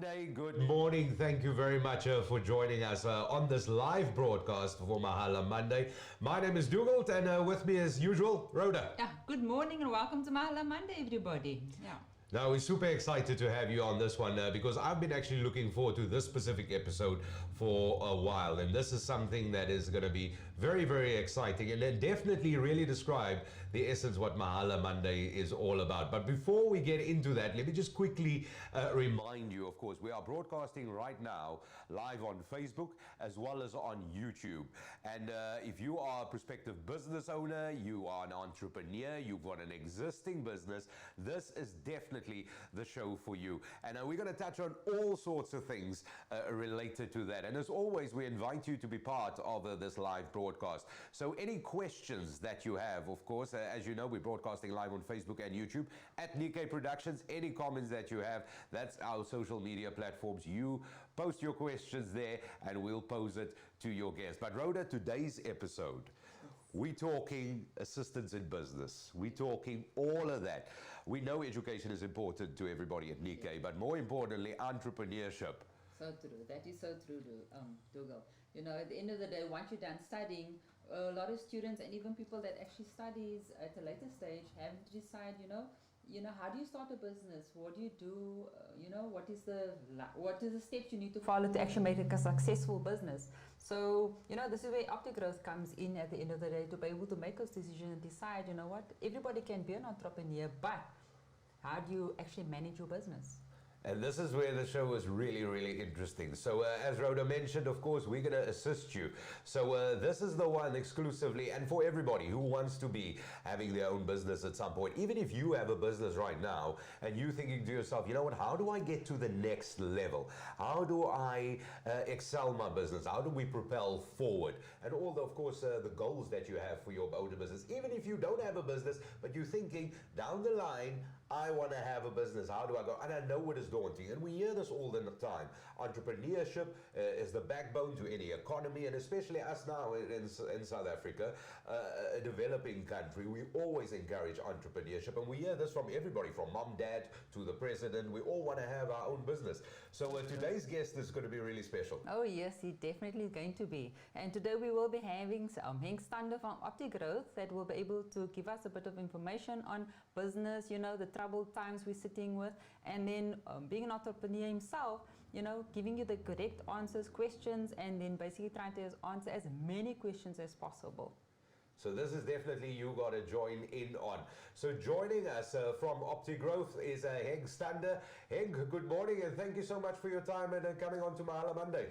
Good morning. Thank you very much for joining us on this live broadcast for Mahala Monday. My name is Dougal, and with me as usual, Rhoda. Yeah, good morning and welcome to Mahala Monday, everybody. Yeah. Now, we're super excited to have you on this one because I've been actually looking forward to this specific episode for a while. And this is something that is going to be very, very exciting and then definitely really describe the essence what Mahala Monday is all about. But before we get into that, let me just quickly remind you, of course, we are broadcasting right now live on Facebook as well as on YouTube. And if you are a prospective business owner, you are an entrepreneur, you've got an existing business, this is definitely the show for you. And we're going to touch on all sorts of things related to that. And as always, we invite you to be part of this live broadcast. So any questions that you have, of course, as you know, we're broadcasting live on Facebook and YouTube at Nickay Productions. Any comments that you have, that's our social media platforms. You post your questions there and we'll pose it to your guests. But Rhoda, today's episode, we're talking assistance in business. We're talking all of that. We know education is important to everybody at Nickay, but more importantly, entrepreneurship. So true. That is so true, Dougal. You know, at the end of the day, once you're done studying, a lot of students and even people that actually studies at a later stage have to decide, how do you start a business? What do you do? What is the steps you need to follow to actually make it a successful business? So, this is where Optigrowth comes in at the end of the day to be able to make those decisions and decide, everybody can be an entrepreneur, but how do you actually manage your business? And this is where the show is really, really interesting. So as Rhoda mentioned, of course, we're going to assist you. So this is the one exclusively and for everybody who wants to be having their own business at some point. Even if you have a business right now and you're thinking to yourself, you know what, how do I get to the next level? How do I excel my business? How do we propel forward? And all the, of course, the goals that you have for your own business. Even if you don't have a business, but you're thinking down the line, I want to have a business. How do I go? And I know it is daunting. And we hear this all the time. Entrepreneurship is the backbone to any economy. And especially us now in South Africa, a developing country, we always encourage entrepreneurship. And we hear this from everybody, from mom, dad, to the president. We all want to have our own business. So today's guest is going to be really special. Oh, yes, he definitely is going to be. And today we will be having Henk Stander from Optigrowth that will be able to give us a bit of information on business, the troubled times we're sitting with, and then being an entrepreneur himself, giving you the correct answers, questions, and then basically trying to answer as many questions as possible. So this is definitely you got to join in on. So joining us from Optigrowth is Henk Stander. Henk, good morning and thank you so much for your time and coming on to Mahala Monday.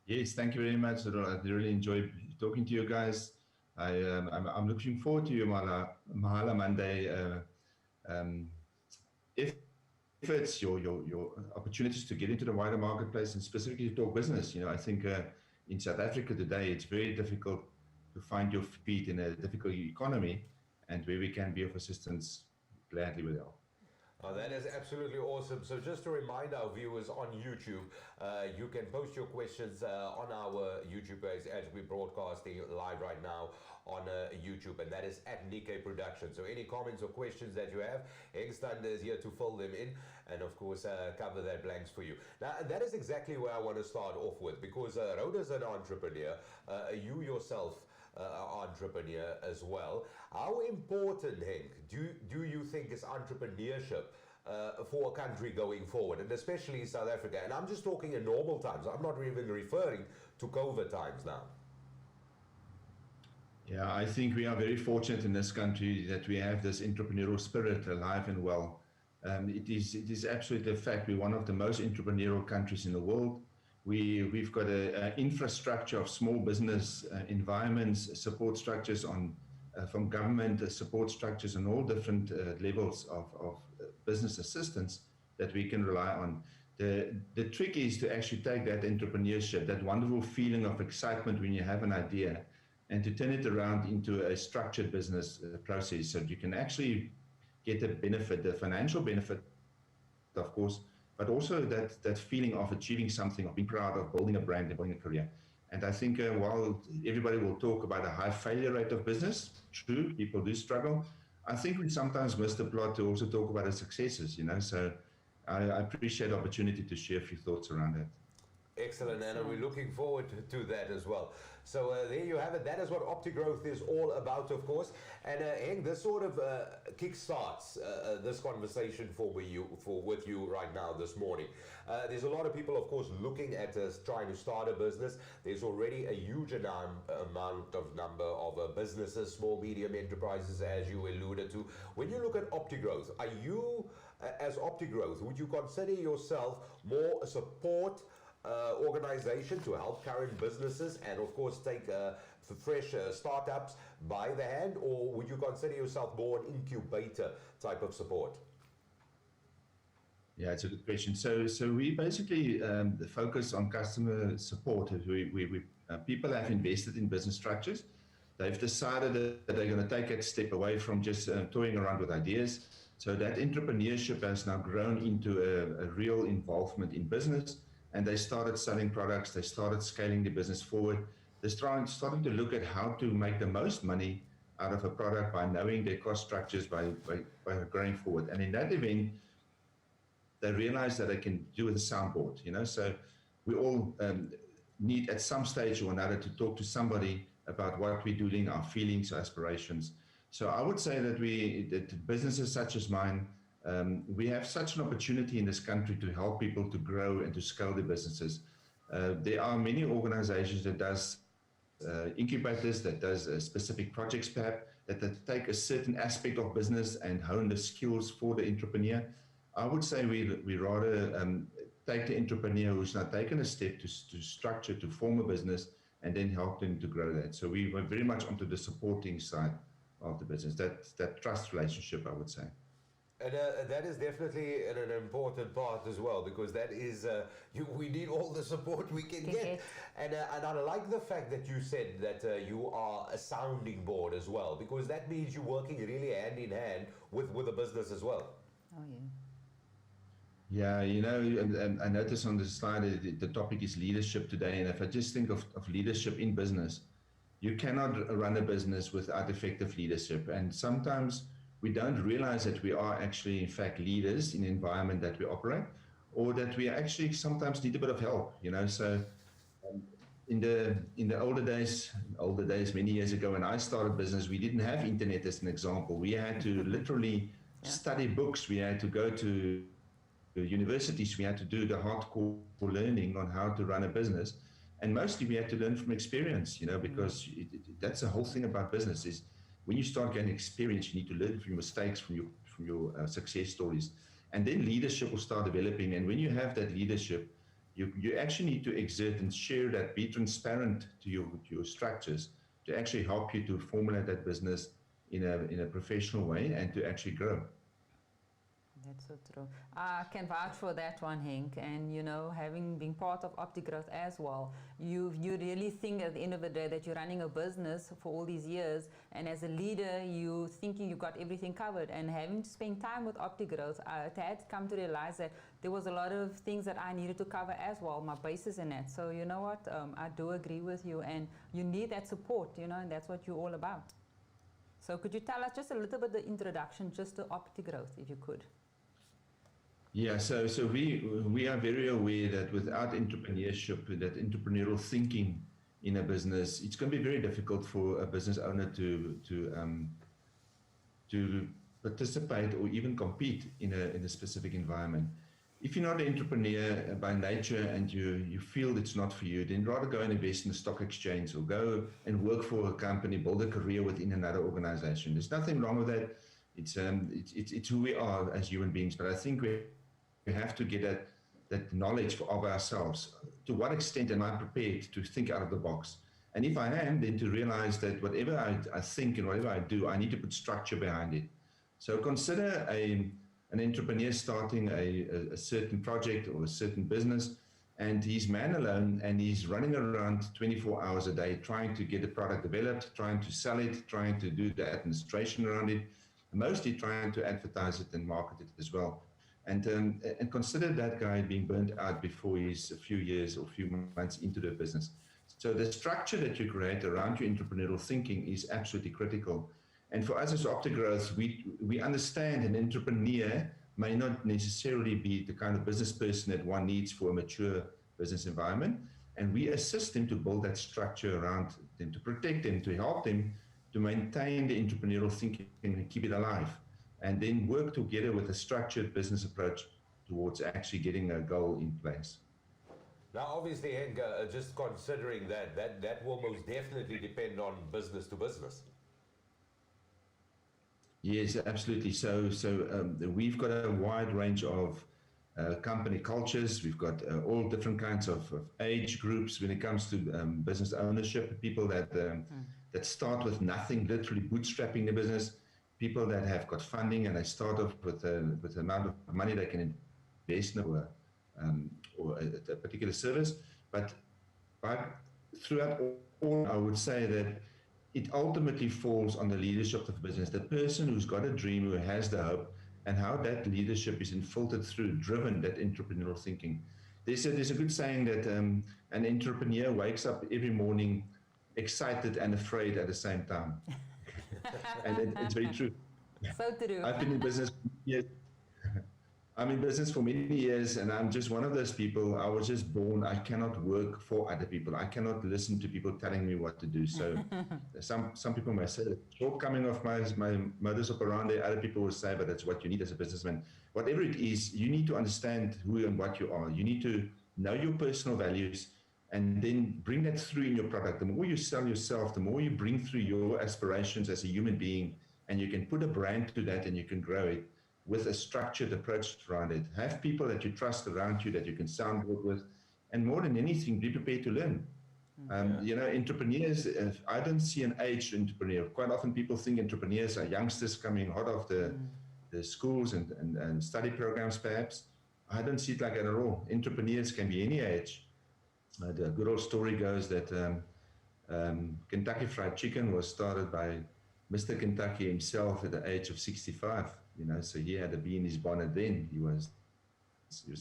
Yes, thank you very much. I really enjoy talking to you guys. I'm looking forward to your Mahala Monday efforts, your opportunities to get into the wider marketplace and specifically to talk business. I think in South Africa today, it's very difficult to find your feet in a difficult economy, and where we can be of assistance, gladly will help. Oh, that is absolutely awesome. So just to remind our viewers on YouTube, you can post your questions on our YouTube page as we're broadcasting live right now on YouTube, and that is at Nickay Productions. So any comments or questions that you have, Henk Stander is here to fill them in and of course cover that blanks for you. Now that is exactly where I want to start off with, because Rhoda's an entrepreneur, you yourself entrepreneur as well. How important, Henk, do you think is entrepreneurship for a country going forward, and especially South Africa? And I'm just talking in normal times. I'm not even referring to COVID times now. Yeah, I think we are very fortunate in this country that we have this entrepreneurial spirit alive and well. It is absolutely a fact. We're one of the most entrepreneurial countries in the world. We've got an infrastructure of small business environments, support structures from government, support structures on all different levels of business assistance that we can rely on. The trick is to actually take that entrepreneurship, that wonderful feeling of excitement when you have an idea, and to turn it around into a structured business process so that you can actually get the benefit, the financial benefit, of course, but also that feeling of achieving something, of being proud of building a brand and building a career. And I think while everybody will talk about a high failure rate of business, true, people do struggle, I think we sometimes miss the plot to also talk about the successes, So I appreciate the opportunity to share a few thoughts around that. Excellent, Anna. We're looking forward to that as well. So there you have it. That is what Optigrowth is all about, of course. And Henk, this sort of kickstarts this conversation with you right now this morning. There's a lot of people, of course, looking at trying to start a business. There's already a huge number of businesses, small, medium enterprises, as you alluded to. When you look at Optigrowth, are you, as Optigrowth, would you consider yourself more a support organization to help current businesses and of course take fresh startups by the hand, or would you consider yourself more an incubator type of support? Yeah, it's a good question. So we basically focus on customer support. People have invested in business structures. They've decided that they're going to take a step away from just toying around with ideas. So that entrepreneurship has now grown into a real involvement in business. And they started selling products, they started scaling the business forward. They're starting to look at how to make the most money out of a product by knowing their cost structures, by going forward. And in that event, they realize that they can do with a soundboard, So we all need at some stage or another to talk to somebody about what we're doing, our feelings, our aspirations. So I would say that businesses such as mine, we have such an opportunity in this country to help people to grow and to scale their businesses. There are many organizations that does incubators, that does specific projects perhaps, that take a certain aspect of business and hone the skills for the entrepreneur. I would say we rather take the entrepreneur who's now taken a step to structure, to form a business, and then help them to grow that. So we were very much onto the supporting side of the business, that trust relationship, I would say. And that is definitely an important part as well, because that is, we need all the support we can get. And I like the fact that you said that you are a sounding board as well, because that means you're working really hand in hand with a business as well. Oh, Yeah, yeah. I noticed on the slide the topic is leadership today. And if I just think of leadership in business, you cannot run a business without effective leadership. And sometimes we don't realize that we are actually, in fact, leaders in the environment that we operate, or that we actually sometimes need a bit of help, So in the older days, many years ago, when I started business, we didn't have internet as an example. We had to literally study books. We had to go to universities. We had to do the hardcore learning on how to run a business. And mostly we had to learn from experience, because that's the whole thing about business is, when you start getting experience, you need to learn from your mistakes, from your success stories. And then leadership will start developing. And when you have that leadership, you actually need to exert and share that, be transparent to your structures to actually help you to formulate that business in a professional way and to actually grow. That's so true. I can vouch for that one, Henk. And, having been part of Optigrowth as well, you really think at the end of the day that you're running a business for all these years, and as a leader, you thinking you got everything covered. And having to spend time with Optigrowth, I had come to realize that there was a lot of things that I needed to cover as well, my basis in that. So you know what? I do agree with you, and you need that support, and that's what you're all about. So could you tell us just a little bit the introduction just to Optigrowth, if you could? Yeah, so we are very aware that without entrepreneurship, that entrepreneurial thinking in a business, it's going to be very difficult for a business owner to participate or even compete in a specific environment. If you're not an entrepreneur by nature and you feel it's not for you, then rather go and invest in the stock exchange or go and work for a company, build a career within another organization. There's nothing wrong with that. It's who we are as human beings, but I think we have to get that knowledge of ourselves. To what extent am I prepared to think out of the box? And if I am, then to realize that whatever I think and whatever I do, I need to put structure behind it. So consider an entrepreneur starting a certain project or a certain business, and he's man alone and he's running around 24 hours a day trying to get the product developed, trying to sell it, trying to do the administration around it, mostly trying to advertise it and market it as well. And consider that guy being burnt out before he's a few years or a few months into the business. So the structure that you create around your entrepreneurial thinking is absolutely critical. And for us as Optigrowth, we understand an entrepreneur may not necessarily be the kind of business person that one needs for a mature business environment. And we assist them to build that structure around them, to protect them, to help them to maintain the entrepreneurial thinking and keep it alive. And then work together with a structured business approach towards actually getting a goal in place. Now, obviously, Henk, just considering that will most definitely depend on business to business. Yes, absolutely. So we've got a wide range of company cultures. We've got all different kinds of age groups when it comes to business ownership. People that start with nothing, literally bootstrapping the business. People that have got funding and they start off with the amount of money they can invest in or a particular service. But throughout all, I would say that it ultimately falls on the leadership of the business, the person who's got a dream, who has the hope, and how that leadership is infiltrated through, driven that entrepreneurial thinking. There's a good saying that an entrepreneur wakes up every morning excited and afraid at the same time. And it's very true. So true. I've been in business for years. I'm in business for many years, and I'm just one of those people. I was just born. I cannot work for other people. I cannot listen to people telling me what to do. So some people may say the shortcoming of my modus operandi. Other people will say, but that's what you need as a businessman. Whatever it is, you need to understand who and what you are. You need to know your personal values and then bring that through in your product. The more you sell yourself, the more you bring through your aspirations as a human being, and you can put a brand to that and you can grow it with a structured approach around it. Have people that you trust around you that you can soundboard with, and more than anything, be prepared to learn. You know, entrepreneurs, I don't see an aged entrepreneur. Quite often people think entrepreneurs are youngsters coming hot off the schools and study programs perhaps. I don't see it like that at all. Entrepreneurs can be any age. The good old story goes that Kentucky Fried Chicken was started by Mr. Kentucky himself at the age of 65. You know, so he had a bee in his bonnet then. He was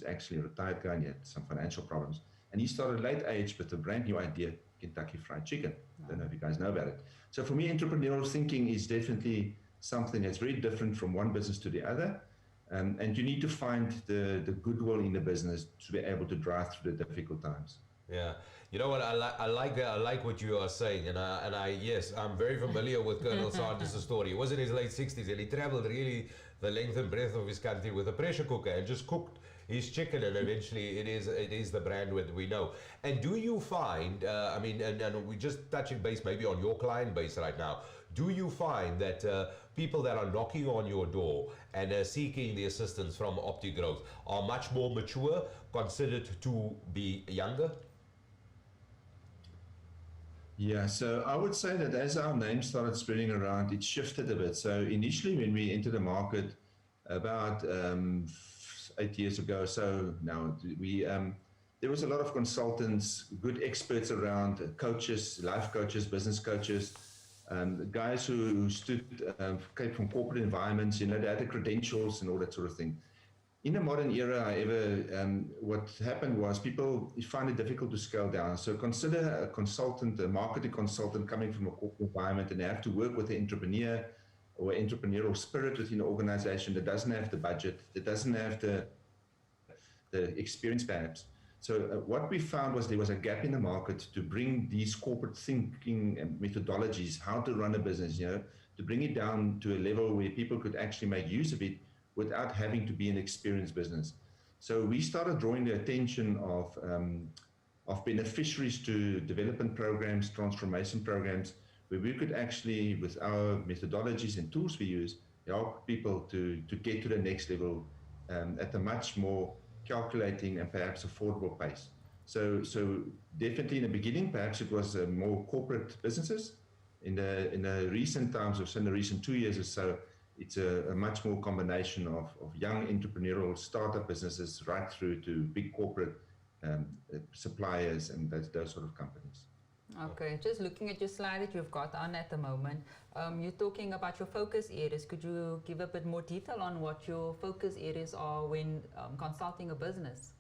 actually a retired guy and he had some financial problems. And he started late age with a brand new idea, Kentucky Fried Chicken. I don't know if you guys know about it. So for me, entrepreneurial thinking is definitely something that's very different from one business to the other. And you need to find the goodwill in the business to be able to drive through the difficult times. Yeah, you know what, I like that. I like what you are saying, and I yes, I'm very familiar with Colonel Sanders' story. He was in his late 60s, and he traveled really the length and breadth of his country with a pressure cooker and just cooked his chicken, and eventually it is the brand that we know. And do you find, I mean, and we're just touching base maybe on your client base right now. Do you find that people that are knocking on your door and seeking the assistance from Optigrowth are much more mature, considered to be younger? Yeah, so I would say that as our name started spreading around, it shifted a bit. So initially when we entered the market about 8 years ago, so now there was a lot of consultants, good experts around, coaches, life coaches, business coaches, guys who came from corporate environments, you know, they had the credentials and all that sort of thing. In the modern era, however, what happened was people find it difficult to scale down. So consider a consultant, a marketing consultant coming from a corporate environment, and they have to work with an entrepreneur or entrepreneurial spirit within an organization that doesn't have the budget, that doesn't have the experience perhaps. So what we found was there was a gap in the market to bring these corporate thinking and methodologies, how to run a business, you know, to bring it down to a level where people could actually make use of it without having to be an experienced business. So we started drawing the attention of beneficiaries to development programs, transformation programs, where we could actually, with our methodologies and tools we use, help people to get to the next level at a much more calculating and perhaps affordable pace. So definitely in the beginning, perhaps it was more corporate businesses. In the recent times, or so in the recent 2 years or so, it's a much more combination of young entrepreneurial startup businesses right through to big corporate suppliers and those sort of companies. Okay, just looking at your slide that you've got on at the moment, you're talking about your focus areas. Could you give a bit more detail on what your focus areas are when consulting a business?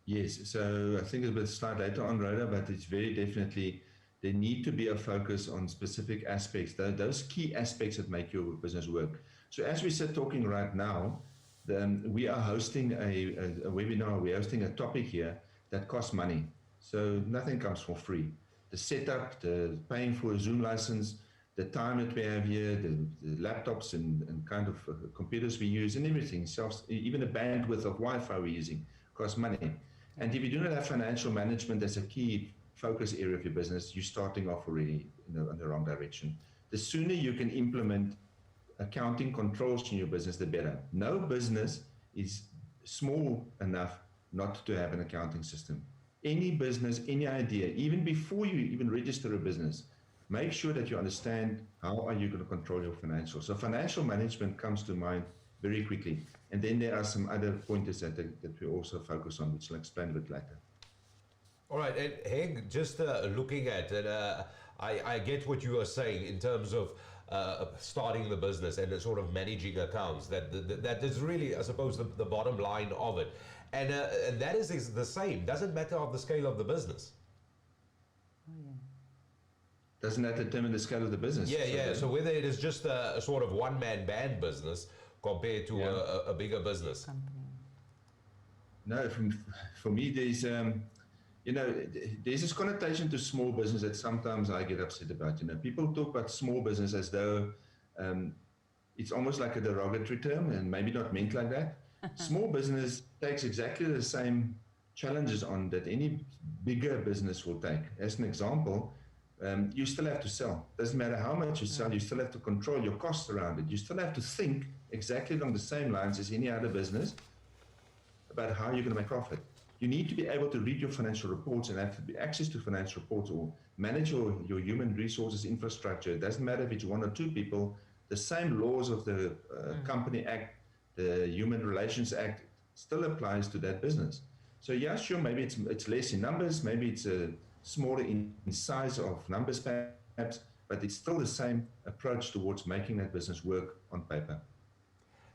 Yes, so I think it's a bit slide later on, Rhoda, but it's very definitely, there need to be a focus on specific aspects, those key aspects that make your business work. So as we sit talking right now, We are hosting a webinar, we're hosting a topic here that costs money. So nothing comes for free. The setup, the paying for a Zoom license, the time that we have here, the laptops and kind of computers we use and everything, even the bandwidth of Wi-Fi we're using costs money. And if you do not have financial management as a key focus area of your business, you're starting off already in the wrong direction. The sooner you can implement accounting controls in your business, the better. No business is small enough not to have an accounting system. Any business, any idea, even before you even register a business, make sure that you understand how are you going to control your financials. So financial management comes to mind very quickly. And then there are some other pointers that we also focus on, which I'll explain a bit later. All right, and Henk, just looking at it, I get what you are saying in terms of starting the business and sort of managing accounts. That is really, I suppose, the bottom line of it. And that is the same. Doesn't matter of the scale of the business. Oh, yeah. Doesn't that determine the scale of the business? Yeah. So whether it is just a sort of one-man band business compared to a bigger business. Company. No, for me, there's this connotation to small business that sometimes I get upset about. People talk about small business as though it's almost like a derogatory term, and maybe not meant like that. Small business takes exactly the same challenges on that any bigger business will take. As an example, you still have to sell. Doesn't matter how much you sell, you still have to control your costs around it. You still have to think exactly along the same lines as any other business about how you're going to make profit. You need to be able to read your financial reports and have to be access to financial reports or manage your human resources infrastructure. It doesn't matter if it's one or two people. The same laws of the Company Act, the Human Relations Act still applies to that business. So yeah, sure, maybe it's less in numbers, maybe it's smaller in size of numbers perhaps, but it's still the same approach towards making that business work on paper.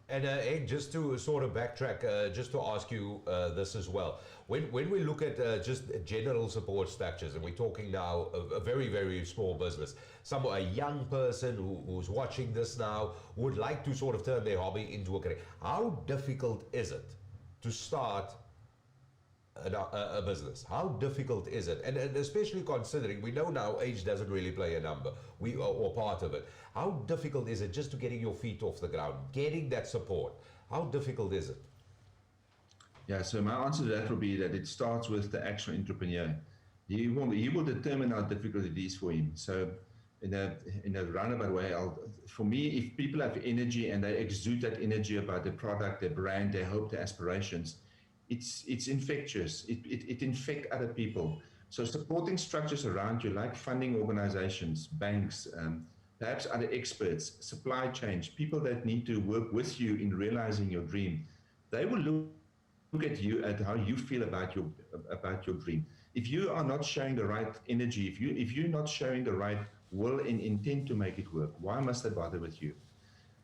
And Henk, just to sort of backtrack, just to ask you this as well. When we look at just general support structures, and we're talking now of a very, very small business, a young person who's watching this now would like to sort of turn their hobby into a career. How difficult is it to start a business? How difficult is it? And especially considering we know now age doesn't really play a number, or part of it. How difficult is it just to getting your feet off the ground, getting that support? How difficult is it? Yeah, so my answer to that will be that it starts with the actual entrepreneur. He will determine how difficult it is for him. So in a roundabout way, for me, if people have energy and they exude that energy about their product, their brand, their hope, their aspirations, it's infectious. It infects other people. So supporting structures around you, like funding organizations, banks, perhaps other experts, supply chains, people that need to work with you in realizing your dream, they will look at you at how you feel about your dream. If you are not showing the right energy, if you're not showing the right will and intent to make it work, why must they bother with you?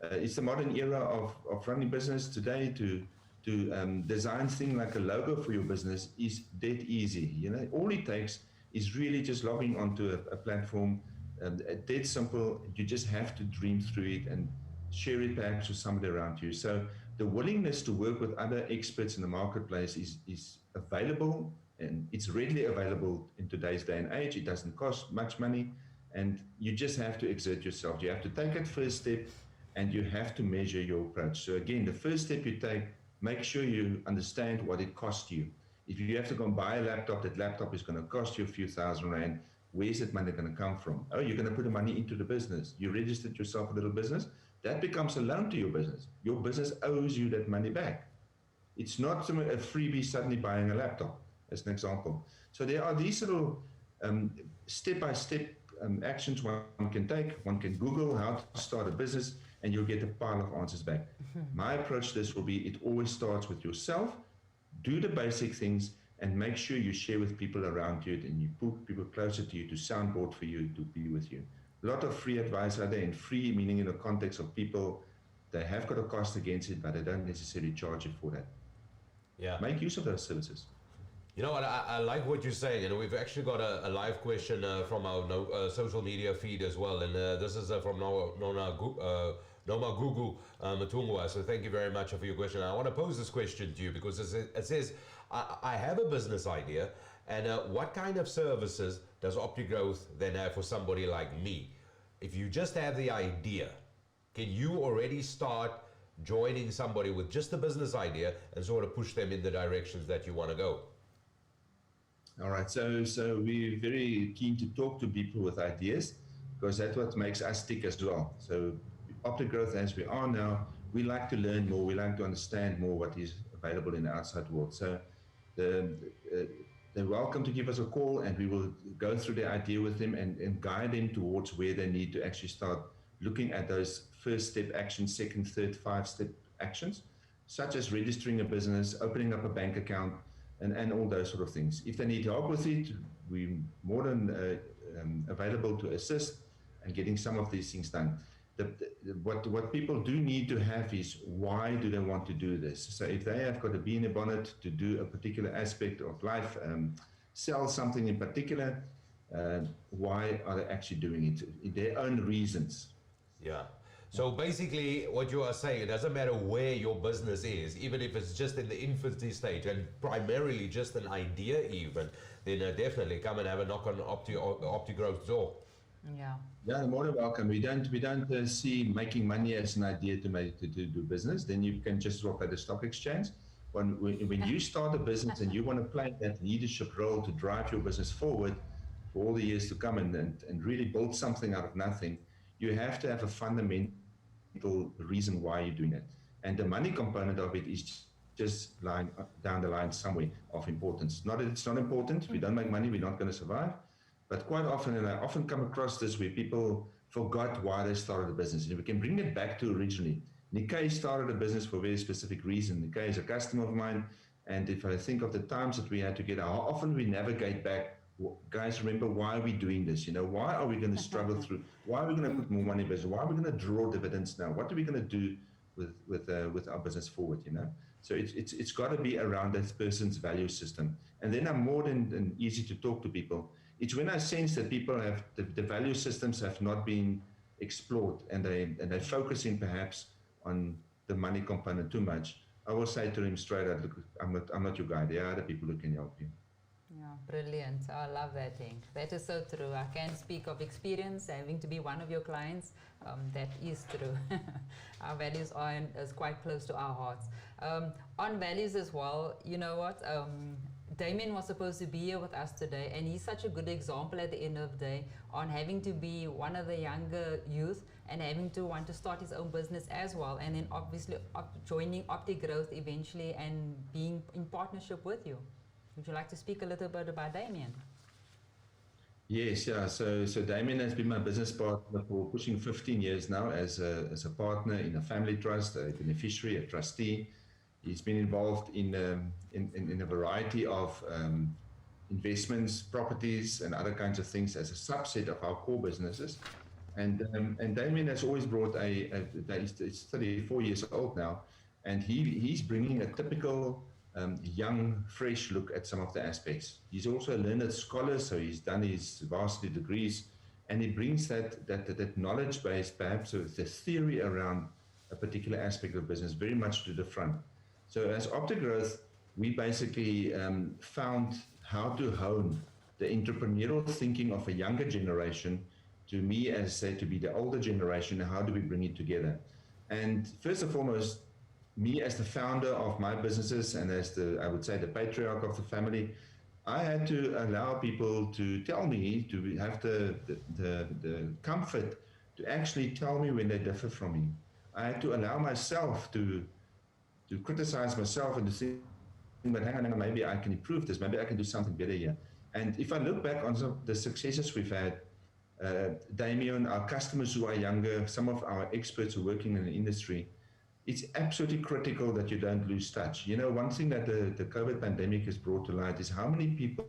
It's the modern era of running business today. To design things like a logo for your business is dead easy. All it takes is really just logging onto a platform, dead simple. You just have to dream through it and share it perhaps with somebody around you. So the willingness to work with other experts in the marketplace is available, and it's readily available in today's day and age. It doesn't cost much money, and you just have to exert yourself. You have to take that first step, and you have to measure your approach. So again, the first step you take, make sure you understand what it costs you. If you have to go and buy a laptop, that laptop is going to cost you a few $1,000. Where's that money going to come from? Oh, you're going to put the money into the business. You registered yourself a little business. That becomes a loan to your business. Your business owes you that money back. It's not a freebie suddenly buying a laptop, as an example. So there are these little step-by-step actions one can take. One can Google how to start a business, and you'll get a pile of answers back. My approach to this will be, it always starts with yourself. Do the basic things and make sure you share with people around you, and you put people closer to you to soundboard for you, to be with you. A lot of free advice out there, and free meaning in the context of people, they have got a cost against it, but they don't necessarily charge you for that. Yeah. Make use of those services. You know what, I like what you're saying, and we've actually got a live question from our social media feed as well, and this is from Nona Noma Gugu Matungwa. So thank you very much for your question. I want to pose this question to you because it says, I have a business idea, and what kind of services does Optigrowth then have for somebody like me? If you just have the idea, can you already start joining somebody with just a business idea and sort of push them in the directions that you want to go? All right, so we're very keen to talk to people with ideas because that's what makes us tick as well. So Optigrowth, as we are now, we like to learn more, we like to understand more what is available in the outside world. So they're welcome to give us a call, and we will go through the idea with them and guide them towards where they need to actually start looking at those first step actions, second, third, 5-step actions, such as registering a business, opening up a bank account, and all those sort of things. If they need help with it, we're more than available to assist and getting some of these things done. What people do need to have is, why do they want to do this? So if they have got a bee in a bonnet to do a particular aspect of life, sell something in particular, why are they actually doing it? Their own reasons. Yeah. So basically what you are saying, it doesn't matter where your business is, even if it's just in the infancy stage and primarily just an idea even, then definitely come and have a knock on Optigrowth's door. Yeah. Yeah, more than welcome. We don't see making money as an idea to do business. Then you can just work at the stock exchange. When you start a business and you want to play that leadership role to drive your business forward for all the years to come and really build something out of nothing, you have to have a fundamental reason why you're doing it. And the money component of it is just lying down the line somewhere of importance. Not that it's not important. If we don't make money, we're not going to survive. But quite often, and I often come across this, where people forgot why they started a business. And we can bring it back to originally. Nickay started a business for a very specific reason. Nickay is a customer of mine. And if I think of the times that we had together, how often we navigate back, guys, remember, why are we doing this? Why are we going to struggle through? Why are we going to put more money in business? Why are we going to draw dividends now? What are we going to do with our business forward? So it's got to be around that person's value system. And then I'm more than easy to talk to people. It's when I sense that people have the value systems have not been explored, and they're focusing perhaps on the money component too much. I will say to them straight out, look, I'm not your guy. There are other people who can help you. Yeah, brilliant. I love that thing. That is so true. I can speak of experience having to be one of your clients. That is true. Our values is quite close to our hearts. On values as well, you know what? Damion was supposed to be here with us today, and he's such a good example at the end of the day on having to be one of the younger youth and having to want to start his own business as well, and then obviously joining Optigrowth eventually and being in partnership with you. Would you like to speak a little bit about Damion? Yes, yeah. So Damion has been my business partner for pushing 15 years now as a partner in a family trust, a beneficiary, a trustee. He's been involved in a variety of investments, properties, and other kinds of things as a subset of our core businesses. And Damion has always brought he's 34 years old now, and he's bringing a typical young, fresh look at some of the aspects. He's also a learned scholar, so he's done his varsity degrees, and he brings that knowledge base, perhaps of the theory around a particular aspect of business, very much to the front. So as Optigrowth, we basically found how to hone the entrepreneurial thinking of a younger generation to me, as I say, to be the older generation. How do we bring it together? And first and foremost, me as the founder of my businesses and as I would say, the patriarch of the family, I had to allow people to tell me, to have the comfort to actually tell me when they differ from me. I had to allow myself to criticize myself and to think, but hang on, maybe I can improve this, maybe I can do something better here. And if I look back on some of the successes we've had, Damion, our customers who are younger, some of our experts who are working in the industry, it's absolutely critical that you don't lose touch. One thing that the COVID pandemic has brought to light is how many people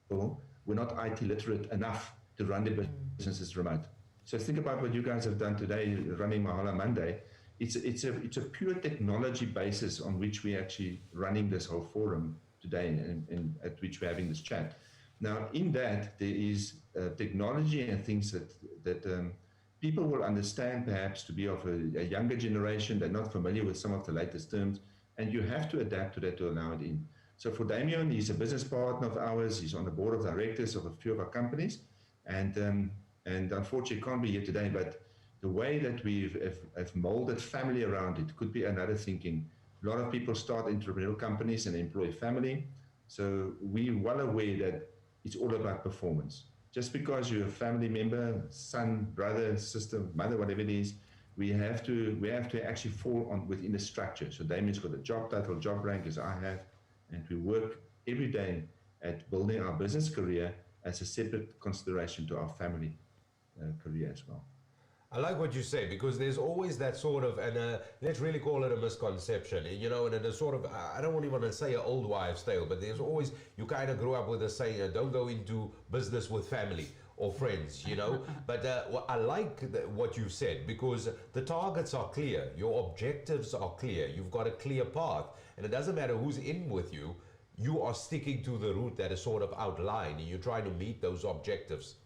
were not IT literate enough to run their businesses remote. So think about what you guys have done today, running Mahala Monday. It's a pure technology basis on which we're actually running this whole forum today, and at which we're having this chat. Now, in that, there is technology and things that people will understand perhaps to be of a younger generation. They're not familiar with some of the latest terms, and you have to adapt to that to allow it in. So for Damion, he's a business partner of ours. He's on the board of directors of a few of our companies, and unfortunately can't be here today. But the way that have molded family around it could be another thinking. A lot of people start entrepreneurial companies and employ family. So we're well aware that it's all about performance. Just because you're a family member, son, brother, sister, mother, whatever it is, we have to actually fall on within a structure. So Damien's got a job title, job rank as I have, and we work every day at building our business career as a separate consideration to our family career as well. I like what you say, because there's always that sort of, and let's really call it a misconception, you know, and a sort of, I don't even want to say an old wives' tale, but there's always, you kind of grew up with a saying, don't go into business with family or friends, you know. But I like what you said, because the targets are clear, your objectives are clear, you've got a clear path, and it doesn't matter who's in with you, you are sticking to the route that is sort of outlined, and you're trying to meet those objectives.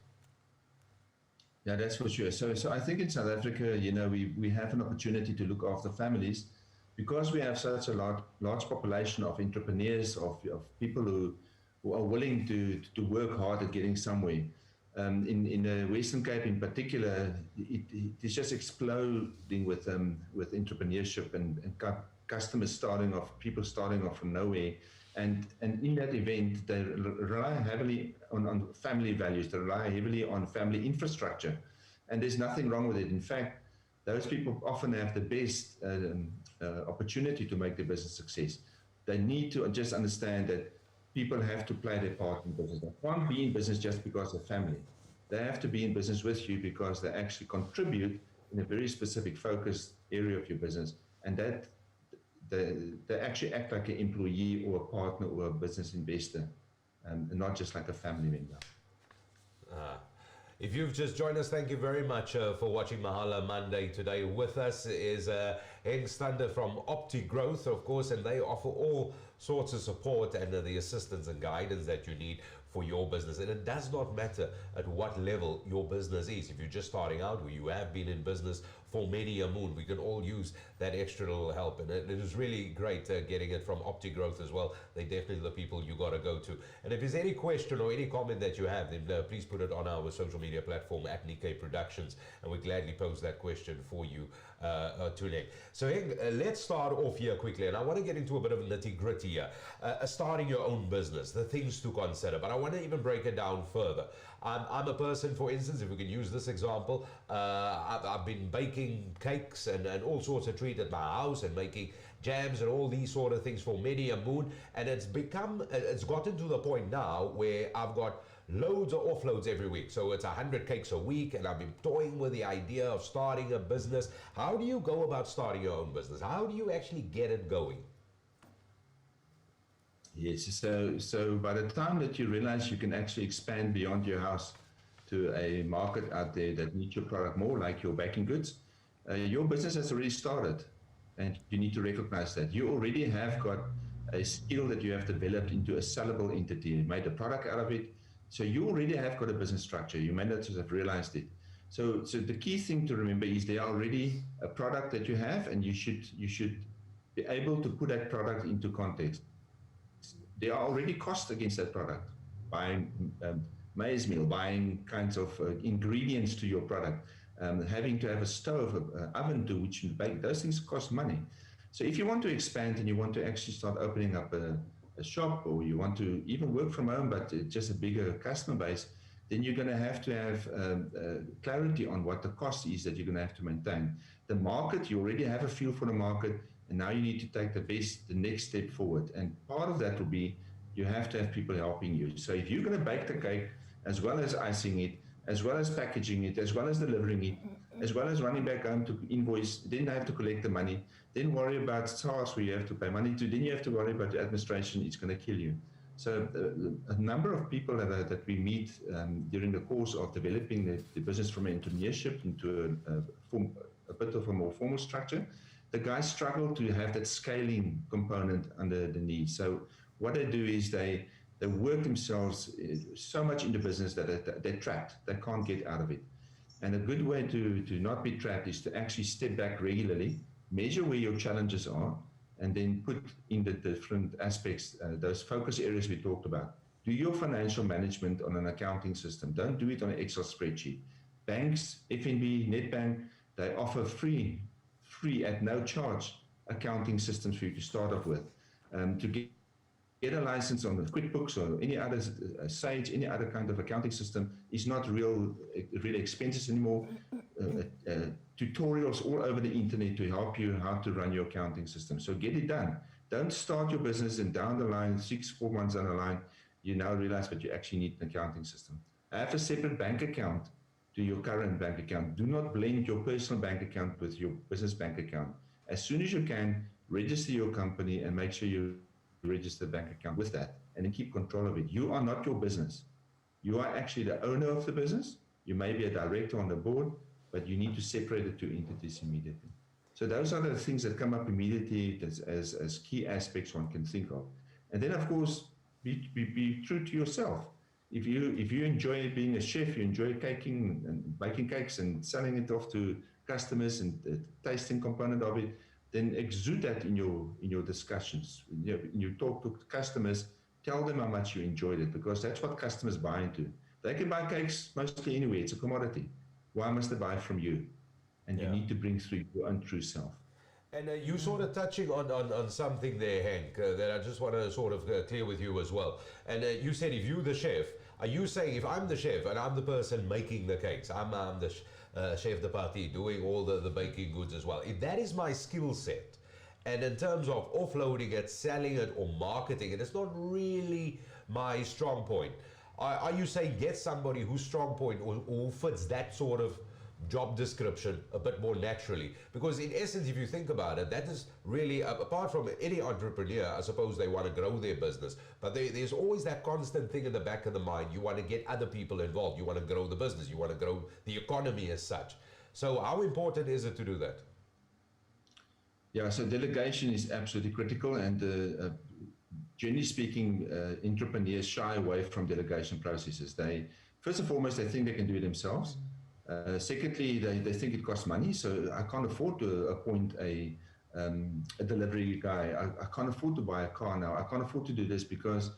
Yeah, that's for sure. So I think in South Africa, you know, we have an opportunity to look after families because we have such a large population of entrepreneurs, of people who are willing to work hard at getting somewhere. In the Western Cape in particular, it is just exploding with entrepreneurship and customers starting off, people starting off from nowhere. And in that event, they rely heavily on family values. They rely heavily on family infrastructure. And there's nothing wrong with it. In fact, those people often have the best opportunity to make their business success. They need to just understand that people have to play their part in business. They can't be in business just because they're family. They have to be in business with you because they actually contribute in a very specific focused area of your business. And that they actually act like an employee or a partner or a business investor, and not just like a family member. If you've just joined us, thank you very much for watching Mahala Monday. Today with us is Stander from Optigrowth, of course, and they offer all sorts of support and the assistance and guidance that you need for your business. And it does not matter at what level your business is. If you're just starting out or you have been in business for many a moon, we can all use that extra little help. And it is really great getting it from Optigrowth as well. They're definitely the people you got to go to. And if there's any question or any comment that you have, then please put it on our social media platform at Nickay Productions, and we gladly pose that question for you today. So let's start off here quickly, and I want to get into a bit of nitty-gritty here. Starting your own business, the things to consider, but I want to even break it down further. I'm a person, for instance, if we can use this example, I've been baking cakes and all sorts of treats at my house and making jams and all these sort of things for many a moon, and it's gotten to the point now where I've got loads of offloads every week. So it's 100 cakes a week, and I've been toying with the idea of starting a business. How do you go about starting your own business? How do you actually get it going? Yes, so by the time that you realize you can actually expand beyond your house to a market out there that needs your product more, like your baking goods, your business has already started, and you need to recognize that. You already have got a skill that you have developed into a sellable entity. You made a product out of it, so you already have got a business structure. You may not just have realized it. So the key thing to remember is there already a product that you have, and you should be able to put that product into context. There are already costs against that product. Buying maize meal, buying kinds of ingredients to your product, having to have a stove, an oven to which you bake, those things cost money. So if you want to expand and you want to actually start opening up a shop, or you want to even work from home, but just a bigger customer base, then you're going to have clarity on what the cost is that you're going to have to maintain. The market, you already have a feel for the market, and now you need to take the next step forward. And part of that will be you have to have people helping you. So if you're going to bake the cake, as well as icing it, as well as packaging it, as well as delivering it, as well as running back home to invoice, then you have to collect the money, then worry about SARS where you have to pay money to, then you have to worry about the administration, it's going to kill you. So a number of people that we meet during the course of developing the business from entrepreneurship into a bit of a more formal structure, the guys struggle to have that scaling component under the knee. So what they do is they work themselves so much into business that they're trapped. They can't get out of it. And a good way to not be trapped is to actually step back regularly, measure where your challenges are, and then put in the different aspects, those focus areas we talked about. Do your financial management on an accounting system. Don't do it on an Excel spreadsheet. Banks, FNB, Netbank, they offer free at no charge accounting systems for you to start off with. To get a license on the QuickBooks or any other Sage, any other kind of accounting system is not really expenses anymore. Tutorials all over the internet to help you how to run your accounting system. So get it done. Don't start your business and down the line, 4 months down the line, you now realize that you actually need an accounting system. Have a separate bank account to your current bank account. Do not blend your personal bank account with your business bank account. As soon as you can, register your company and make sure you register the bank account with that and then keep control of it. You are not your business. You are actually the owner of the business. You may be a director on the board, but you need to separate the two entities immediately. So those are the things that come up immediately as key aspects one can think of. And then, of course, be true to yourself. If you enjoy being a chef, you enjoy caking and baking cakes and selling it off to customers and the tasting component of it, then exude that in your discussions. You talk to customers, tell them how much you enjoyed it, because that's what customers buy into. They can buy cakes mostly anywhere. It's a commodity. Why must they buy from you? And you need to bring through your own true self. And you sort of touching on something there, Hank, that I just want to sort of clear with you as well. And you said if you're the chef, are you saying if I'm the chef and I'm the person making the cakes, I'm the chef de partie, doing all the baking goods as well, if that is my skill set, and in terms of offloading it, selling it, or marketing it, it's not really my strong point. Are you saying get somebody whose strong point or who fits that sort of job description a bit more naturally? Because in essence, if you think about it, that is really, apart from any entrepreneur, I suppose they want to grow their business, but there's always that constant thing in the back of the mind. You want to get other people involved. You want to grow the business. You want to grow the economy as such. So how important is it to do that? Yeah, so delegation is absolutely critical, and generally speaking, entrepreneurs shy away from delegation processes. First and foremost, they think they can do it themselves. Secondly, they think it costs money, so I can't afford to appoint a delivery guy. I can't afford to buy a car now. I can't afford to do this because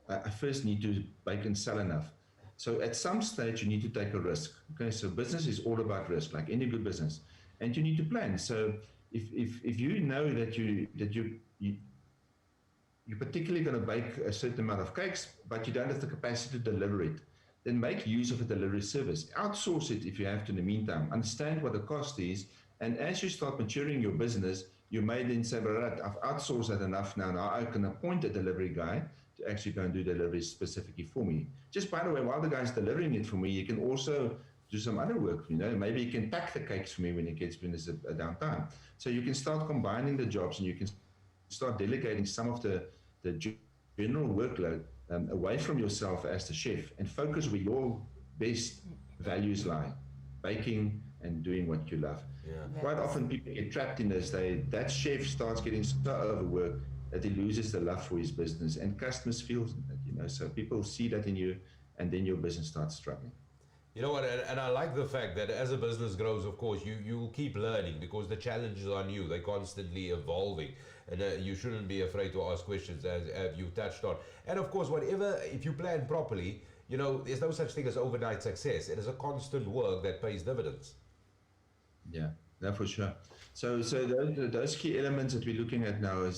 I first need to bake and sell enough. So at some stage, you need to take a risk. Okay, so business is all about risk, like any good business, and you need to plan. So if you know that you're particularly going to bake a certain amount of cakes, but you don't have the capacity to deliver it, then make use of a delivery service. Outsource it if you have to in the meantime. Understand what the cost is, and as you start maturing your business, you may then say, but right, I've outsourced that enough now I can appoint a delivery guy to actually go and do deliveries specifically for me. Just by the way, while the guy's delivering it for me, you can also do some other work, maybe you can pack the cakes for me when there's a downtime. So you can start combining the jobs, and you can start delegating some of the general workload away from yourself as the chef, and focus where your best values lie, baking and doing what you love. Yeah. Quite often people get trapped in this. That chef starts getting so overworked that he loses the love for his business, and customers feel that, so people see that in you, and then your business starts struggling. You know what, and I like the fact that as a business grows, of course, you keep learning, because the challenges are new, they're constantly evolving, and you shouldn't be afraid to ask questions, as you touched on. And of course, if you plan properly, there's no such thing as overnight success. It is a constant work that pays dividends. Yeah, no, for sure. So those key elements that we're looking at now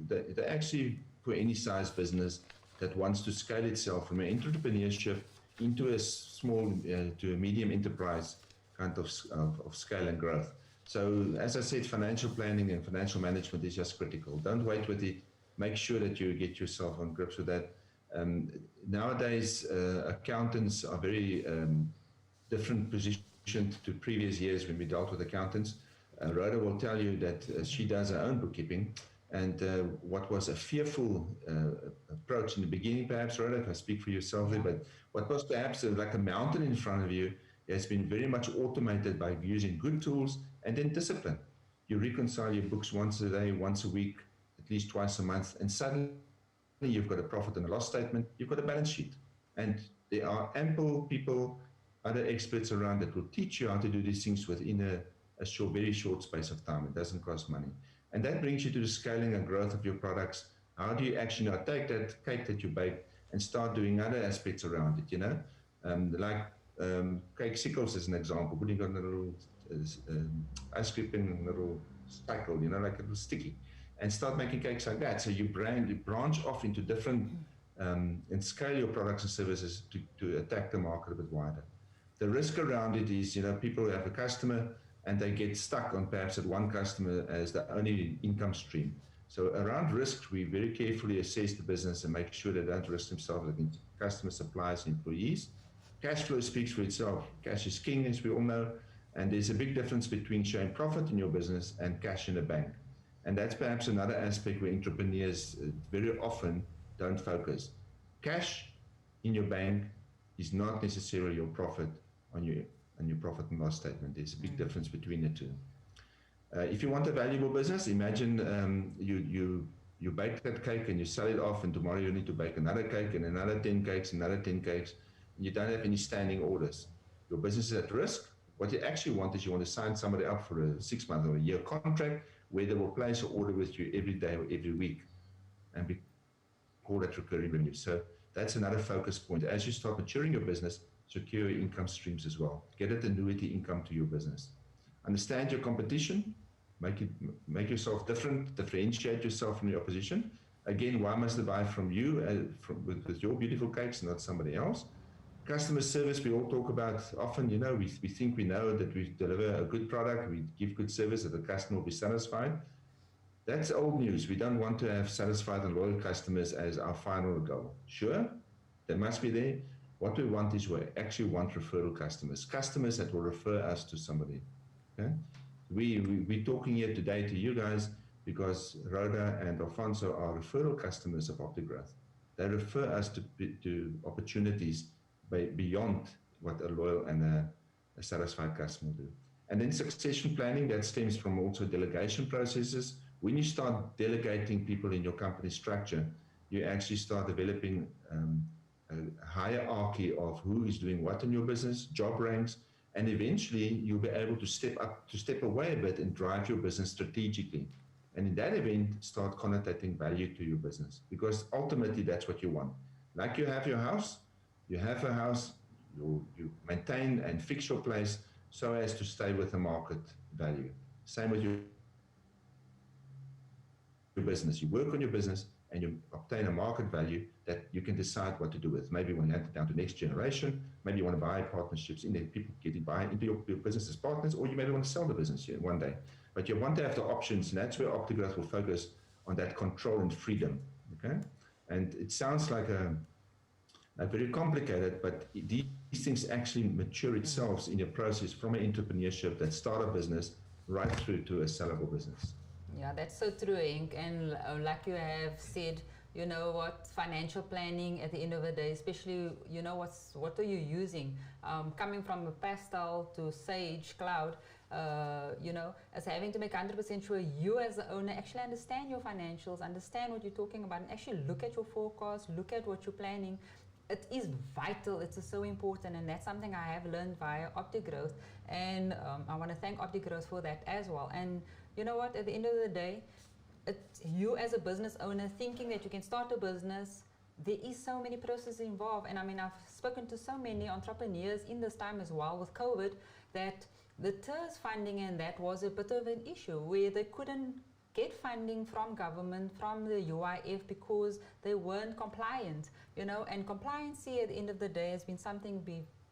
they're actually for any size business that wants to scale itself from an entrepreneurship into a small to a medium enterprise kind of scale and growth. So as I said, financial planning and financial management is just critical. Don't wait with it. Make sure that you get yourself on grips with that. Nowadays, accountants are very different positioned to previous years when we dealt with accountants. Rhoda will tell you that she does her own bookkeeping, and what was a fearful approach in the beginning, perhaps, Rhoda, if I speak for yourself there, but what was perhaps like a mountain in front of you has been very much automated by using good tools and then discipline. You reconcile your books once a day, once a week, at least twice a month, and suddenly you've got a profit and a loss statement, you've got a balance sheet. And there are ample people other experts around that will teach you how to do these things within a very short space of time. It doesn't cost money. And that brings you to the scaling and growth of your products. How do you actually now take that cake that you bake and start doing other aspects around it, cake sickles as an example, putting on a little ice cream little cycle, like a little sticky, and start making cakes like that. So you branch off into different and scale your products and services to attack the market a bit wider. The risk around it is, people have a customer and they get stuck on perhaps at one customer as the only income stream. So around risk, we very carefully assess the business and make sure they don't risk themselves against customers, suppliers, employees. Cash flow speaks for itself. Cash is king, as we all know, and there's a big difference between showing profit in your business and cash in the bank. And that's perhaps another aspect where entrepreneurs very often don't focus. Cash in your bank is not necessarily your profit on your profit and loss statement. There's a big difference between the two. If you want a valuable business, imagine you bake that cake and you sell it off, and tomorrow you need to bake another cake and another 10 cakes, another 10 cakes, and you don't have any standing orders. Your business is at risk. What you actually want is you want to sign somebody up for a 6-month or a year contract where they will place an order with you every day or every week, and we call that recurring revenue. So that's another focus point. As you start maturing your business, secure your income streams as well. Get an annuity income to your business. Understand your competition. Make yourself different. Differentiate yourself from your opposition. Again, why must they buy from you with your beautiful cakes, not somebody else? Customer service, we all talk about often, we think we know that we deliver a good product, we give good service, that the customer will be satisfied. That's old news. We don't want to have satisfied and loyal customers as our final goal. Sure, they must be there. What we want is we actually want referral customers that will refer us to somebody. Okay? We're talking here today to you guys because Rhoda and Alfonso are referral customers of Optigrowth. They refer us to opportunities beyond what a loyal and a satisfied customer do. And then succession planning, that stems from also delegation processes. When you start delegating people in your company structure, you actually start developing a hierarchy of who is doing what in your business, job ranks, and eventually you'll be able to step away a bit and drive your business strategically. And in that event, start connotating value to your business, because ultimately that's what you want. Like you have your house, you have a house, you maintain and fix your place so as to stay with the market value. Same with your business. You work on your business and you obtain a market value that you can decide what to do with. Maybe you want to hand it down to the next generation. Maybe you want to buy partnerships in there, people buy into your business as partners, or you maybe want to sell the business here one day. But you want to have the options, and that's where Optigrowth will focus on that control and freedom. Okay? And it sounds like very complicated, but these things actually mature itself in your process from an entrepreneurship, that startup business, right through to a sellable business. Yeah, that's so true, Henk. And like you have said, financial planning at the end of the day, especially, what are you using? Coming from a pastel to Sage Cloud, as having to make 100% sure you as the owner actually understand your financials, understand what you're talking about, and actually look at your forecast, look at what you're planning. It is vital, it's so important, and that's something I have learned via Optigrowth, and I want to thank Optigrowth for that as well. And you know what, at the end of the day, it's you as a business owner thinking that you can start a business. There is so many processes involved, and I mean, I've spoken to so many entrepreneurs in this time as well with COVID, that the TERS funding and that was a bit of an issue where they couldn't get funding from government, from the UIF, because they weren't compliant, and compliancy at the end of the day has been something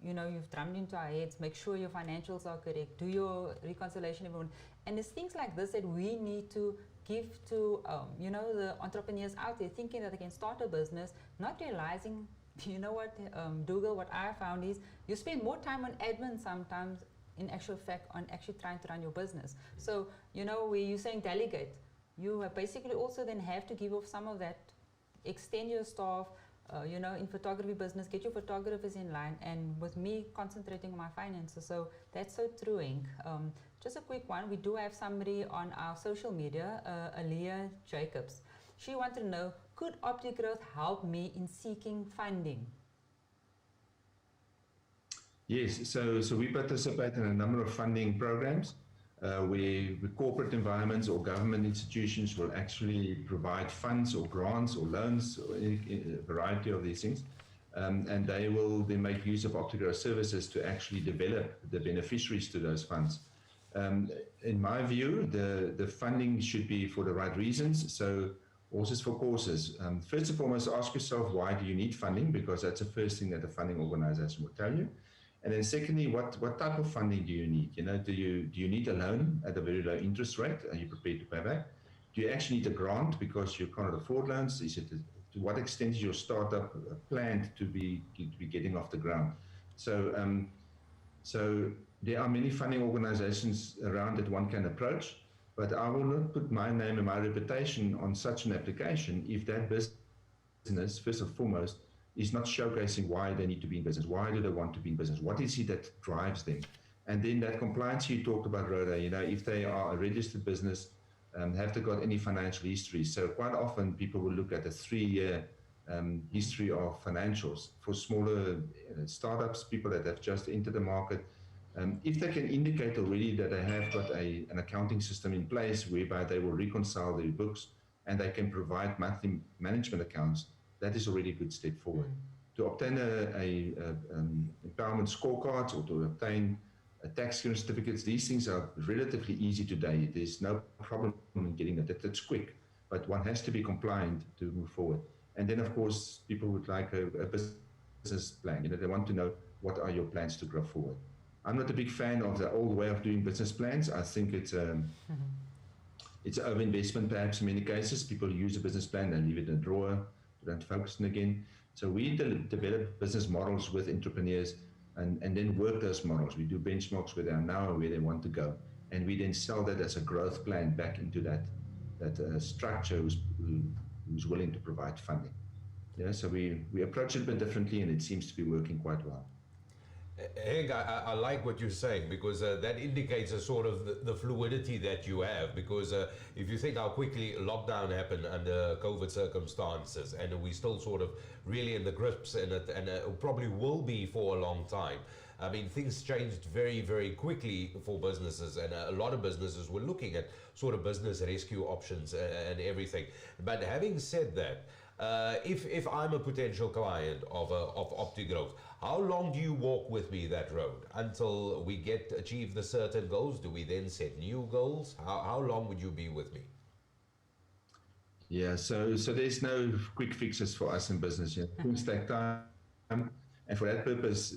you've drummed into our heads. Make sure your financials are correct, do your reconciliation, everyone. And it's things like this that we need to give to, the entrepreneurs out there thinking that they can start a business, not realizing, Dougal, what I found is you spend more time on admin sometimes in actual fact on actually trying to run your business. So, where you're saying delegate, you basically also then have to give off some of that, extend your staff, in photography business, get your photographers in line, and with me concentrating on my finances. So that's so true, Henk. Just a quick one, we do have somebody on our social media, Aaliyah Jacobs. She wanted to know, could Optigrowth help me in seeking funding? Yes, so we participate in a number of funding programs where the corporate environments or government institutions will actually provide funds or grants or loans or a variety of these things. And they will then make use of Optigrowth services to actually develop the beneficiaries to those funds. In my view, the funding should be for the right reasons. So horses for courses. First and foremost, ask yourself, why do you need funding? Because that's the first thing that the funding organization will tell you. And then secondly, what type of funding do you need? Do you need a loan at a very low interest rate? Are you prepared to pay back? Do you actually need a grant because you can't afford loans? To what extent is your startup planned to be getting off the ground? So there are many funding organizations around that one can approach, but I will not put my name and my reputation on such an application if that business, first and foremost, is not showcasing why they need to be in business. Why do they want to be in business? What is it that drives them? And then that compliance you talked about, Rhoda, if they are a registered business, have they got any financial history? So quite often people will look at a 3-year history of financials for smaller startups, people that have just entered the market. If they can indicate already that they have got an accounting system in place whereby they will reconcile their books and they can provide monthly management accounts, that is already a good step forward. To obtain a empowerment scorecards or to obtain tax clearance certificates, these things are relatively easy today. There's no problem in getting that. That's quick, but one has to be compliant to move forward. And then, of course, people would like a business plan. They want to know, what are your plans to grow forward? I'm not a big fan of the old way of doing business plans. I think it's it's overinvestment perhaps in many cases. People use a business plan and leave it in a drawer, don't focus on it again. So we develop business models with entrepreneurs and then work those models. We do benchmarks where they are now and where they want to go. And we then sell that as a growth plan back into that structure who's willing to provide funding. So we approach it a bit differently, and it seems to be working quite well. Henk, I like what you're saying, because that indicates a sort of the fluidity that you have, because if you think how quickly lockdown happened under COVID circumstances, and we still sort of really in the grips in it, and probably will be for a long time. I mean, things changed very, very quickly for businesses, and a lot of businesses were looking at sort of business rescue options and everything. But having said that, if I'm a potential client of Optigrowth, how long do you walk with me that road until we achieve the certain goals? Do we then set new goals? How long would you be with me? Yeah, so there's no quick fixes for us in business. Things take time, and for that purpose,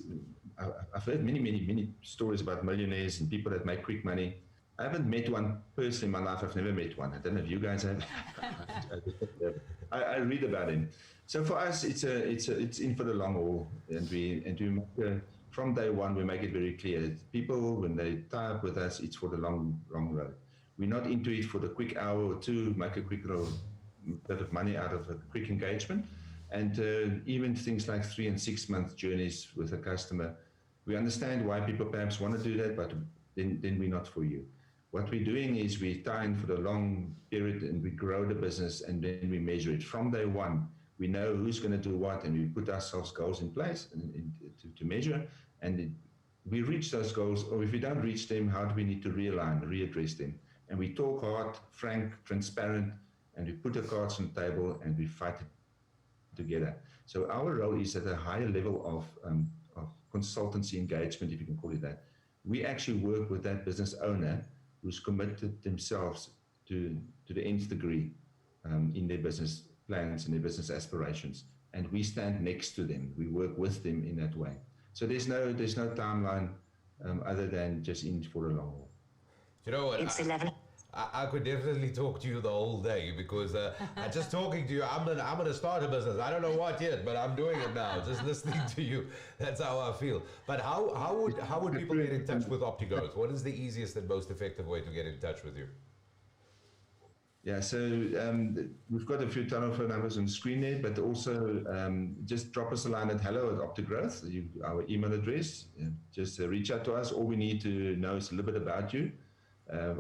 I've heard many stories about millionaires and people that make quick money. I haven't met one personally in my life. I've never met one. I don't know if you guys have. I read about him. So for us, it's in for the long haul, and we from day one we make it very clear. People, when they tie up with us, it's for the long road. We're not into it for the quick hour or two, make a quick little bit of money out of a quick engagement, and even things like 3 and 6 month journeys with a customer. We understand why people perhaps want to do that, but then we're not for you. What we're doing is we tie in for the long period, and we grow the business, and then we measure it. From day one, we know who's going to do what, and we put ourselves goals in place to measure, and we reach those goals, or if we don't reach them, how do we need to realign, readdress them? And we talk hard, frank, transparent, and we put the cards on the table, and we fight it together. So our role is at a higher level of consultancy engagement, if you can call it that. We actually work with that business owner who's committed themselves to the nth degree in their business plans and their business aspirations, and we stand next to them. We work with them in that way. So there's no timeline other than just in for a long haul. You know what? It's 11. I could definitely talk to you the whole day, because just talking to you, I'm gonna start a business. I don't know what yet, but I'm doing it now. Just listening to you, that's how I feel. But how would people get in touch with Optigrowth? What is the easiest and most effective way to get in touch with you? Yeah, so we've got a few telephone numbers on the screen there, but also just drop us a line at hello@Optigrowth, our email address. Just reach out to us. All we need to know is a little bit about you.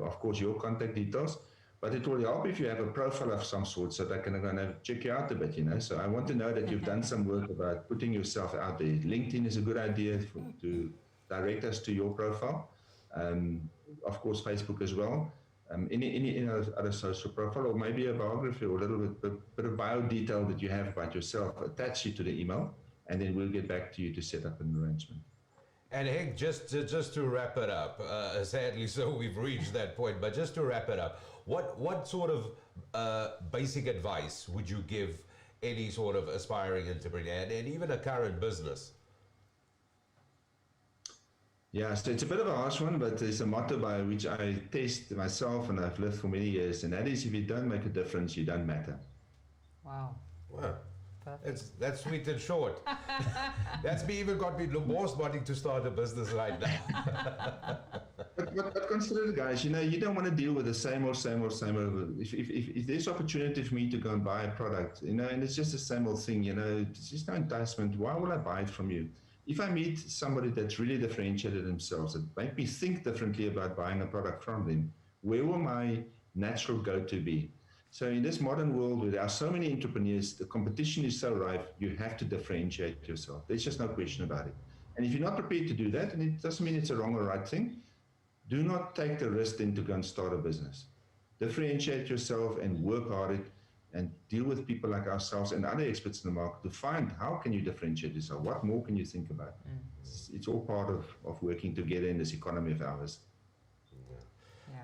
Of course, your contact details, but it will help if you have a profile of some sort, so that I'm going to check you out a bit, So I want to know that you've done some work about putting yourself out there. LinkedIn is a good idea direct us to your profile. Of course, Facebook as well. Any other social profile, or maybe a biography or a little bit of bio detail that you have about yourself, attach it to the email, and then we'll get back to you to set up an arrangement. And Henk, just to wrap it up, sadly so we've reached that point, but just to wrap it up, what sort of basic advice would you give any sort of aspiring entrepreneur and even a current business? Yeah, so it's a bit of a harsh one, but there's a motto by which I test myself and I've lived for many years, and that is, if you don't make a difference, you don't matter. Wow. Wow. That's sweet and short. That's me even got me most wanting to start a business right now. but consider it, guys, you don't want to deal with the same old. If there's opportunity for me to go and buy a product, and it's just the same old thing, it's just no enticement, why will I buy it from you? If I meet somebody that's really differentiated themselves, that make me think differently about buying a product from them, where will my natural go-to be? So in this modern world where there are so many entrepreneurs, the competition is so rife, you have to differentiate yourself. There's just no question about it. And if you're not prepared to do that, and it doesn't mean it's a wrong or right thing, do not take the risk then to go and start a business. Differentiate yourself and work hard and deal with people like ourselves and other experts in the market to find how can you differentiate yourself, what more can you think about. It's all part of working together in this economy of ours.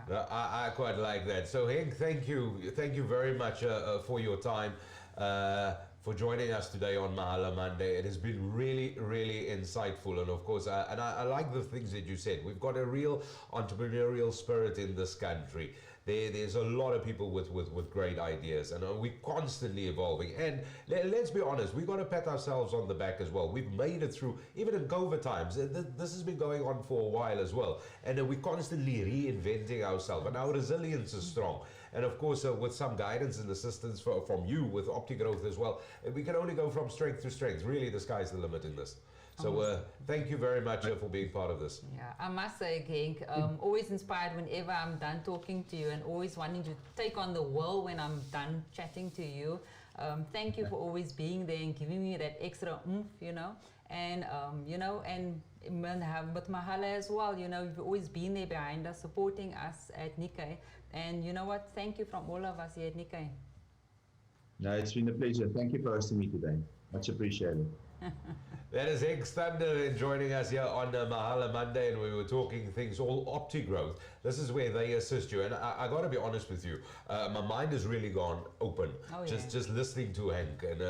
Yeah. I quite like that. So Henk, thank you very much for your time, for joining us today on Mahala Monday. It has been really, really insightful, and of course, I like the things that you said. We've got a real entrepreneurial spirit in this country. There's a lot of people with great ideas, and we're constantly evolving. And let's be honest, we've got to pat ourselves on the back as well. We've made it through, even in COVID times. This has been going on for a while as well. And we're constantly reinventing ourselves, and our resilience is strong. And of course, with some guidance and assistance from you with Optigrowth as well, we can only go from strength to strength. Really, the sky's the limit in this. So thank you very much for being part of this. Yeah, I must say, Henk, always inspired whenever I'm done talking to you, and always wanting to take on the world when I'm done chatting to you. Thank you for always being there and giving me that extra oomph, and and with Mahala as well, you've always been there behind us, supporting us at Nickay. And you know what? Thank you from all of us here at Nickay. No, it's been a pleasure. Thank you for hosting me today. Much appreciated. That is Nickay Stander joining us here on Mahala Monday, and we were talking things all Optigrowth. This is where they assist you, and I got to be honest with you, my mind has really gone open, just listening to Henk and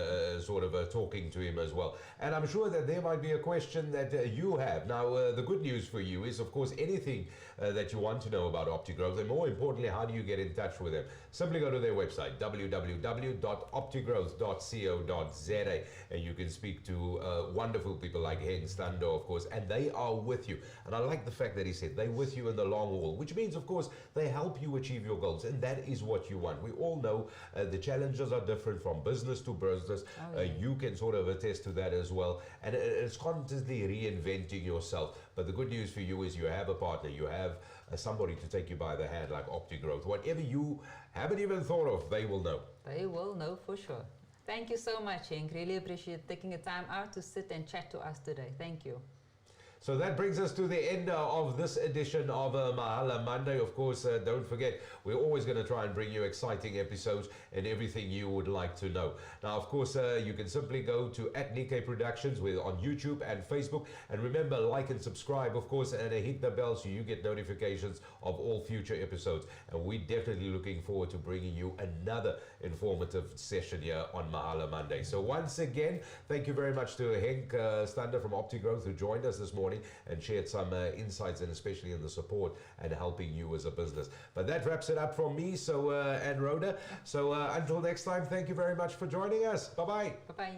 sort of talking to him as well. And I'm sure that there might be a question that you have. Now, the good news for you is, of course, anything that you want to know about Optigrowth, and more importantly, how do you get in touch with them? Simply go to their website, www.optigrowth.co.za, and you can speak to wonderful people like Nickay Stander, of course, and they are with you. And I like the fact that he said they're with you in the long haul, which means, of course, they help you achieve your goals, and that is what you want. We all know the challenges are different from business to business. You can sort of attest to that as well, and it's constantly reinventing yourself. But the good news for you is you have a partner, you have somebody to take you by the hand like Optigrowth. Whatever you haven't even thought of, they will know. They will know for sure. Thank you so much, Henk. Really appreciate taking the time out to sit and chat to us today. Thank you. So that brings us to the end of this edition of Mahala Monday. Of course, don't forget, we're always going to try and bring you exciting episodes and everything you would like to know. Now, of course, you can simply go to @Nickay Productions on YouTube and Facebook. And remember, like and subscribe, of course, and hit the bell so you get notifications of all future episodes. And we're definitely looking forward to bringing you another informative session here on Mahala Monday. So once again, thank you very much to Nickay Stander from Optigrowth, who joined us this morning and shared some insights, and especially in the support and helping you as a business. But that wraps it up from me, and Rhoda. So until next time, thank you very much for joining us. Bye-bye. Bye-bye.